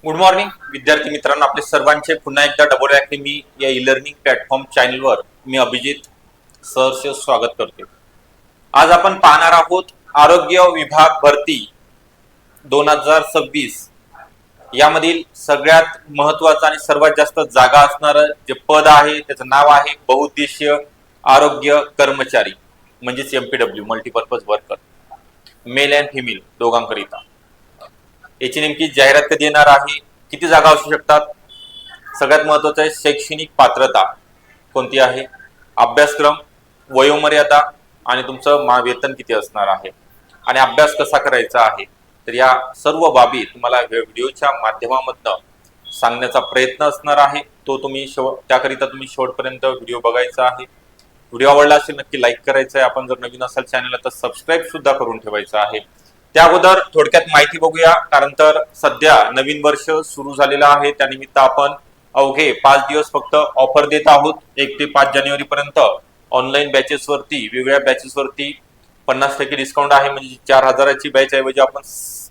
Good morning विद्यार्थी मित्रांनो, आपले सर्वांचे पुन्हा एकदा डबल अकॅडमी या ई लर्निंग प्लॅटफॉर्म चॅनलवर मी अभिजित सहर्ष स्वागत करतो। आज आपण पाहणार आहोत आरोग्य विभाग भरती 2026 यामधील सगळ्यात महत्त्वाचं आणि सर्वात जास्त जागा असणारं जे पद आहे त्याचं नाव आहे बहुउद्देशीय आरोग्य कर्मचारी म्हणजेच MPW multipurpose worker, male and female दोघांकरिता। याची नेमकी जाहिरात कधी येणार आहे, किती जागा असू शकतात, सगळ्यात महत्त्वाचं आहे शैक्षणिक पात्रता कोणती आहे, अभ्यासक्रम, वयोमर्यादा आणि तुमचं वेतन किती असणार आहे आणि अभ्यास कसा करायचा आहे। तर या सर्व बाबी तुम्हाला व्हिडिओच्या माध्यमातून सांगण्याचा प्रयत्न असणार आहे। तो तुम्ही त्याकरिता तुम्ही शेवटपर्यंत व्हिडिओ बघायचा आहे। व्हिडिओ आवडला असेल नक्की लाईक करायचा आहे। आपण जर नवीन असाल चॅनलला तर सबस्क्राईब सुद्धा करून ठेवायचं आहे। त्या अगोदर थोडक्यात माहिती बघूया, कारण तर सध्या नवीन वर्ष सुरू झालेलं आहे, त्यानिमित्त आपण अवघे 5 दिवस फक्त ऑफर देत आहोत। 1 ते 5 जानेवारी पर्यंत ऑनलाईन बॅचेस वरती, वेगवेगळ्या बॅचेस वरती 50% डिस्काउंट आहे। म्हणजे 4000ची बॅच ऐवजी आपण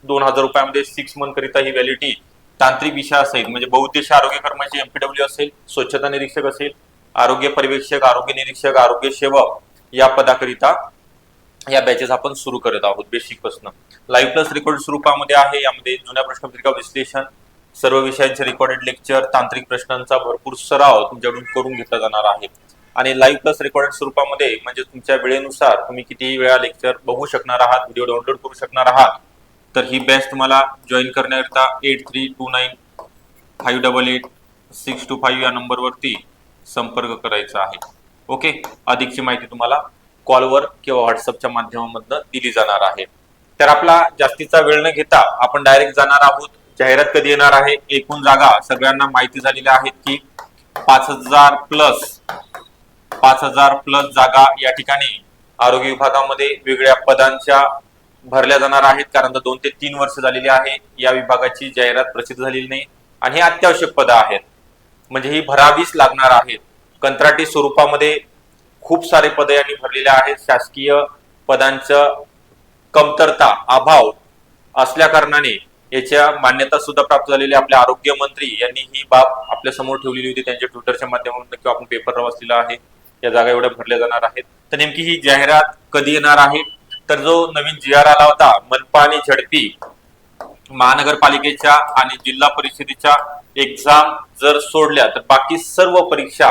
2000 रुपयामध्ये 6 मंथ करिता ही व्हॅलिडिटी तांत्रिक विषयासहित म्हणजे बहुउद्देशीय आरोग्य कर्मचारी MPW असेल, स्वच्छता निरीक्षक असेल, आरोग्य पर्यवेक्षक, आरोग्य निरीक्षक, आरोग्य सेवक या पदाकरिता या बॅचेस आपण सुरू करत आहोत। बेसिक पासून लाईव्ह प्लस रेकॉर्ड स्वरूपामध्ये आहे। यामध्ये जुन्या प्रश्नपत्रिका विश्लेषण, सर्व विषयांचे रेकॉर्डेड लेक्चर, तांत्रिक प्रश्नांचा भरपूर सराव तुमच्याकडून करून घेतला जाणार आहे। आणि लाईव्ह प्लस रेकॉर्डेड स्वरूपामध्ये म्हणजे तुमच्या वेळेनुसार तुम्ही किती वेळा लेक्चर बघू शकणार आहात, व्हिडिओ डाउनलोड करू शकणार आहात। तर ही बॅच तुम्हाला जॉईन करण्याकरिता 8329588625 या नंबरवरती संपर्क करायचा आहे। ओके, अधिकची माहिती तुम्हाला कॉलवर किंवा व्हॉट्सअपच्या माध्यमातून दिली जाणार आहे। तर आपला जास्तीचा वेळ न घेता आपण डायरेक्ट जाणार आहोत। जाहिरात कधी येणार आहे, एकूण जागा सगळ्यांना माहिती झालेल्या आहेत की 5000 प्लस जागा या ठिकाणी आरोग्य विभागामध्ये वेगवेगळ्या पदांच्या भरल्या जाणार आहेत। कारण 2 ते 3 वर्ष झालेली आहे या विभागाची जाहिरात प्रसिद्ध झालेली नाही आणि हे अत्यावश्यक पद आहेत, म्हणजे ही भरावीच लागणार आहेत। कंत्राटी स्वरूपामध्ये खूप सारे पदे यांनी भरलेले आहेत। शासकीय पदांचं कमतरता, अभाव असल्या कारणाने याच्या मान्यता सुद्धा प्राप्त झालेली आपल्या आरोग्य मंत्री यांनी ही बाब आपल्या समोर ठेवलेली होती त्यांच्या ट्विटरच्या माध्यमातून किंवा आपण पेपरवर वाचलेला आहे। या जागा एवढ्या भरल्या जाणार आहेत। तर नेमकी ही जाहिरात कधी येणार आहे, तर जो नवीन GR आला होता मनपा आणि झडपी महानगरपालिकेच्या आणि जिल्हा परिषदेच्या एक्झाम जर सोडल्या तर बाकी सर्व परीक्षा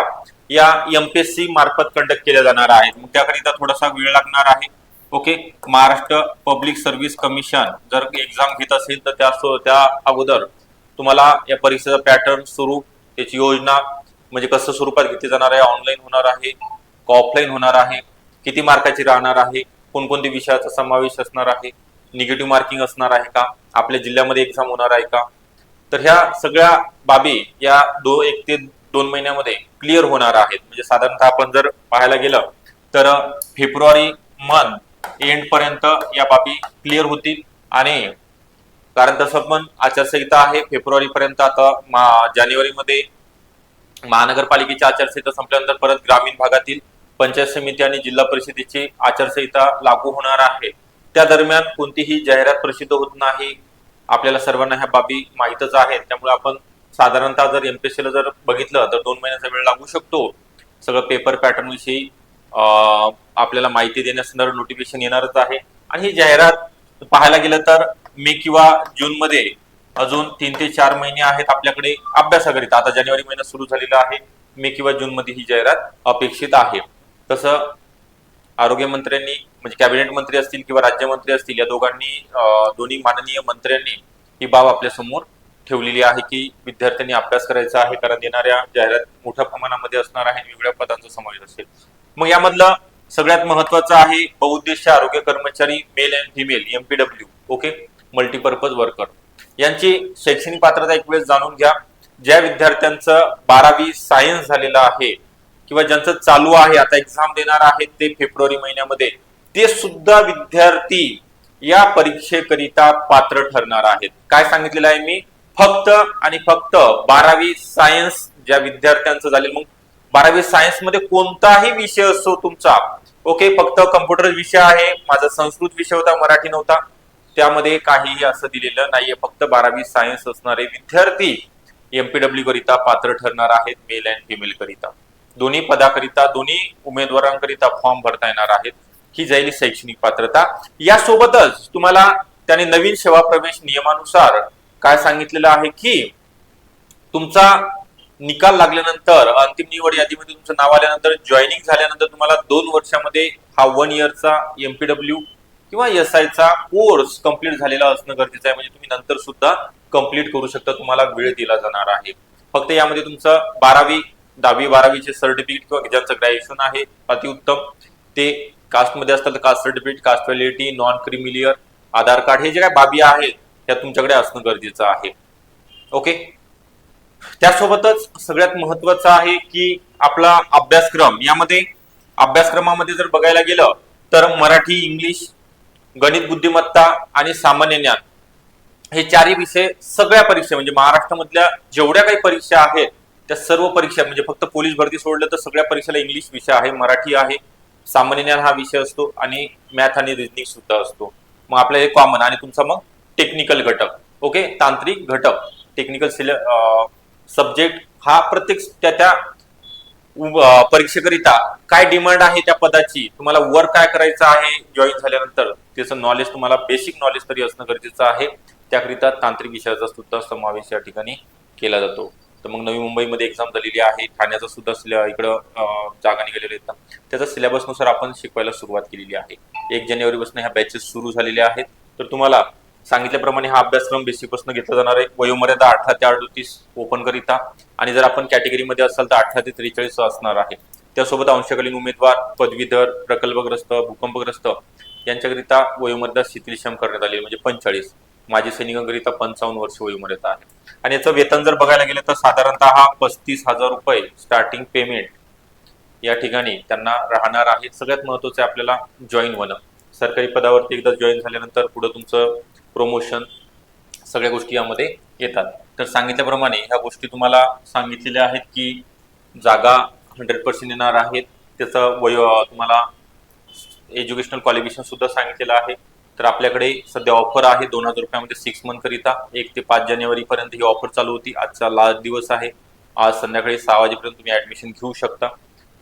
या MPSC मार्फत कंडक्ट केल्या जाणार आहेत। मग त्याकरिता थोडासा वेळ लागणार आहे। Okay, Maharashtra public service commission जर एक्झाम घेत असेल तर त्या अगोदर तुम्हाला या परीक्षेचा पॅटर्न, स्वरूप, त्याची योजना म्हणजे कसं स्वरूपात घेतली जाणार आहे, ऑनलाईन होणार आहे का ऑफलाईन होणार आहे, किती मार्काची राहणार आहे, कोणकोणत्या विषयाचा समावेश असणार आहे, निगेटिव्ह मार्किंग असणार आहे का, आपल्या जिल्ह्यामध्ये एक्झाम होणार आहे का, तर ह्या सगळ्या बाबी या 1 ते 2 महिन्यामध्ये क्लिअर होणार आहेत। म्हणजे साधारणतः आपण जर पाहायला गेलं तर फेब्रुवारी मंथ एंड पर्यंत या बाबी क्लिअर होतील। आणि कारण तसं पण आचारसंहिता आहे फेब्रुवारी पर्यंत, आता जानेवारीमध्ये महानगरपालिकेची आचारसंहिता संपल्यानंतर परत ग्रामीण भागातील पंचायत समिती आणि जिल्हा परिषदेची आचारसंहिता लागू होणार आहे। त्या दरम्यान कोणतीही जाहिरात प्रसिद्ध होत नाही। आपल्याला सर्वांना ह्या बाबी माहीतच आहेत, त्यामुळे आपण साधारणतः जर MPSC ला जर बघितलं तर 2 महिन्याचा वेळ लागू शकतो। सगळं पेपर पॅटर्न विषयी आपल्याला माहिती देण्यासंदर्भात नोटिफिकेशन येणारच आहे। आणि ही जाहिरात पाहायला गेलं तर मे किंवा जून मध्ये अजून 3 ते 4 महिने आहेत आपल्याकडे अभ्यासाकरिता। आता जानेवारी महिना सुरू झालेला आहे, मे किंवा जून मध्ये ही जाहिरात अपेक्षित आहे। तसं आरोग्य मंत्र्यांनी म्हणजे कॅबिनेट मंत्री असतील किंवा राज्यमंत्री असतील या दोन्ही माननीय मंत्र्यांनी ही बाब आपल्या समोर ठेवलेली आहे की विद्यार्थ्यांनी अभ्यास करायचा आहे, कारण येणाऱ्या जाहिरात मोठ्या प्रमाणामध्ये असणार आहे, वेगवेगळ्या पदांचा समावेश असेल। मग यामधलं सगळ्यात महत्वाचं आहे बहुउद्देशीय आरोग्य कर्मचारी male and female MPW, okay, multipurpose worker यांची शैक्षणिक पात्रता एक वेळेस जाणून घ्या। ज्या विद्यार्थ्यांचं 12वी सायन्स झालेलं आहे किंवा ज्यांचं चालू आहे, आता एक्झाम देणार आहेत ते फेब्रुवारी महिन्यामध्ये, ते सुद्धा विद्यार्थी या परीक्षेकरिता पात्र ठरणार आहेत। काय सांगितलेलं आहे मी, फक्त आणि फक्त 12वी सायन्स ज्या विद्यार्थ्यांचं झाले, मग 12वी सायन्स मध्ये कोणताही विषय असो तुमचा, ओके, फक्त कम्प्युटर विषय आहे, माझा संस्कृत विषय होता, मराठी नव्हता, त्यामध्ये काहीही असं दिलेलं नाहीये, फक्त 12वी सायन्स असणारे विद्यार्थी एमपीडब्ल्यू करिता पात्र ठरणार आहेत, मेल अँड फिमेल करिता. दोन्ही पदाकरिता दोन्ही उमेदवारांकरिता फॉर्म भरता येणार आहेत. ही जाईल शैक्षणिक पात्रता. यासोबतच तुम्हाला त्याने नवीन सेवा प्रवेश नियमानुसार काय सांगितलेलं आहे की तुमचा निकाल लागल्यानंतर अंतिम निवड यादीमध्ये तुमचं नाव आल्यानंतर जॉईनिंग झाल्यानंतर तुम्हाला 2 वर्षामध्ये हा 1 इयरचा एमपीडब्ल्यू किंवा एसआय चा कोर्स कंप्लीट झालेला असणं गरजेचं आहे. म्हणजे तुम्ही नंतर सुद्धा कंप्लीट करू शकता, तुम्हाला वेळ दिला जाणार आहे. फक्त यामध्ये तुमचं 12वी 10वी 12वीचे सर्टिफिकेट किंवा ज्यांचं ग्रॅज्युएशन आहे अतिउत्तम ते कास्टमध्ये असतात तर caste certificate, caste validity, non creamy layer, Aadhaar card, हे जे काही बाबी आहेत त्या तुमच्याकडे असणं गरजेचं आहे. ओके. त्यासोबतच सगळ्यात महत्वाचं आहे की आपला अभ्यासक्रम. यामध्ये अभ्यासक्रमामध्ये जर बघायला गेलं तर मराठी, इंग्लिश, गणित बुद्धिमत्ता आणि सामान्य ज्ञान हे चारही विषय सगळ्या परीक्षा म्हणजे महाराष्ट्रामधल्या जेवढ्या काही परीक्षा आहेत त्या सर्व परीक्षा म्हणजे फक्त पोलीस भरती सोडलं तर सगळ्या परीक्षेला इंग्लिश विषय आहे, मराठी आहे, सामान्य ज्ञान हा विषय असतो आणि मॅथ आणि रिजनिंग सुद्धा असतो. मग आपलं हे कॉमन आणि तुमचा मग टेक्निकल घटक. ओके. तांत्रिक घटक टेक्निकल सब्जेक्ट हा प्रत्येक त्या परीक्षेकरिता काय डिमांड आहे त्या पदाची, तुम्हाला वर्क काय करायचं आहे जॉईन झाल्यानंतर त्याचं नॉलेज, तुम्हाला बेसिक नॉलेज तरी असणं गरजेचं आहे. त्याकरिता तांत्रिक विषयाचा सुद्धा समावेश या ठिकाणी केला जातो. तर मग नवी मुंबईमध्ये एक्झाम झालेली आहे, ठाण्याचा सुद्धा इकडं जागा निघालेल्या आहेत. त्याचा सिलेबसनुसार आपण शिकवायला सुरुवात केलेली आहे. 1 जानेवारीपासून ह्या बॅचेस सुरू झालेल्या आहेत. तर तुम्हाला सांगितल्याप्रमाणे हा अभ्यासक्रम बेसिकपासून घेतला जाणार आहे. वयोमर्यादा 18 ते 38 ओपन करिता आणि जर आपण कॅटेगरीमध्ये असाल तर 18 ते 43 असणार आहे. त्यासोबत अंशकालीन उमेदवार, पदवीधर, प्रकल्पग्रस्त, भूकंपग्रस्त यांच्याकरिता वयोमर्यादा शिथिलक्षम करण्यात आली म्हणजे 45. माजी सैनिकांकरिता 55 वर्ष वयोमर्यादा आहे. आणि याचं वेतन जर बघायला गेलं तर साधारणतः 35,000 रुपये स्टार्टिंग पेमेंट या ठिकाणी त्यांना राहणार आहे. सगळ्यात महत्वाचं आहे आपल्याला जॉईन होणं. सरकारी पदावरती एकदा जॉईन झाल्यानंतर पुढे तुमचं प्रमोशन सगळ्या गोष्टी यामध्ये येतात. तर सांगितल्याप्रमाणे ह्या गोष्टी तुम्हाला सांगितलेल्या आहेत की जागा 100% येणार आहेत. त्याचं तुम्हाला एज्युकेशनल क्वालिफिकेशन सुद्धा सांगितलेलं आहे. तर आपल्याकडे सध्या ऑफर आहे 2,000 रुपयामध्ये 6 मंथ करिता. 1 ते 5 जानेवारी पर्यंत ही ऑफर चालू होती. आजचा लास्ट दिवस आहे. आज संध्याकाळी 6 वाजेपर्यंत तुम्ही ऍडमिशन घेऊ शकता,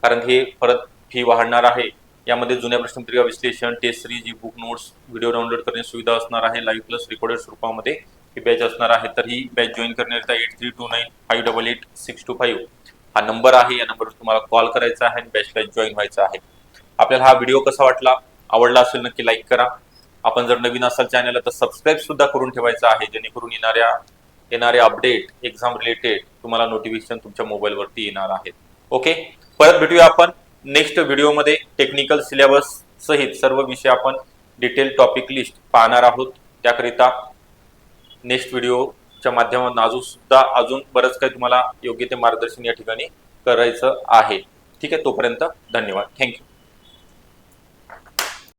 कारण हे परत फी वाढणार आहे. यामध्ये जुन्या प्रश्नपत्रिका विश्लेषण, test series, e book notes, video download करण्याची सुविधा असणार आहे. लाईव्ह प्लस रेकॉर्डेड स्वरूपामध्ये ही बॅच असणार आहे. तर ही बॅच जॉईन करण्याकरिता 8329588625 हा नंबर आहे. या नंबरवर तुम्हाला कॉल करायचा आहे आणि बॅचला जॉईन व्हायचं आहे. आपल्याला हा व्हिडिओ कसा वाटला, आवडला असेल नक्की लाईक करा. आपण जर नवीन असाल चॅनलला तर सबस्क्राईब सुद्धा करून ठेवायचं आहे, जेणेकरून येणारे अपडेट एक्झाम रिलेटेड तुम्हाला नोटिफिकेशन तुमच्या मोबाईलवरती येणार आहेत. ओके. परत भेटूया आपण नेक्स्ट व्हिडिओमध्ये. टेक्निकल सिलेबस सहित सर्व विषय आपण डिटेल टॉपिक लिस्ट पाहणार आहोत. त्याकरिता नेक्स्ट व्हिडिओच्या माध्यमातून अजून बरंच काही तुम्हाला योग्य ते मार्गदर्शन या ठिकाणी करायचं आहे. ठीक आहे. तोपर्यंत धन्यवाद. थँक्यू.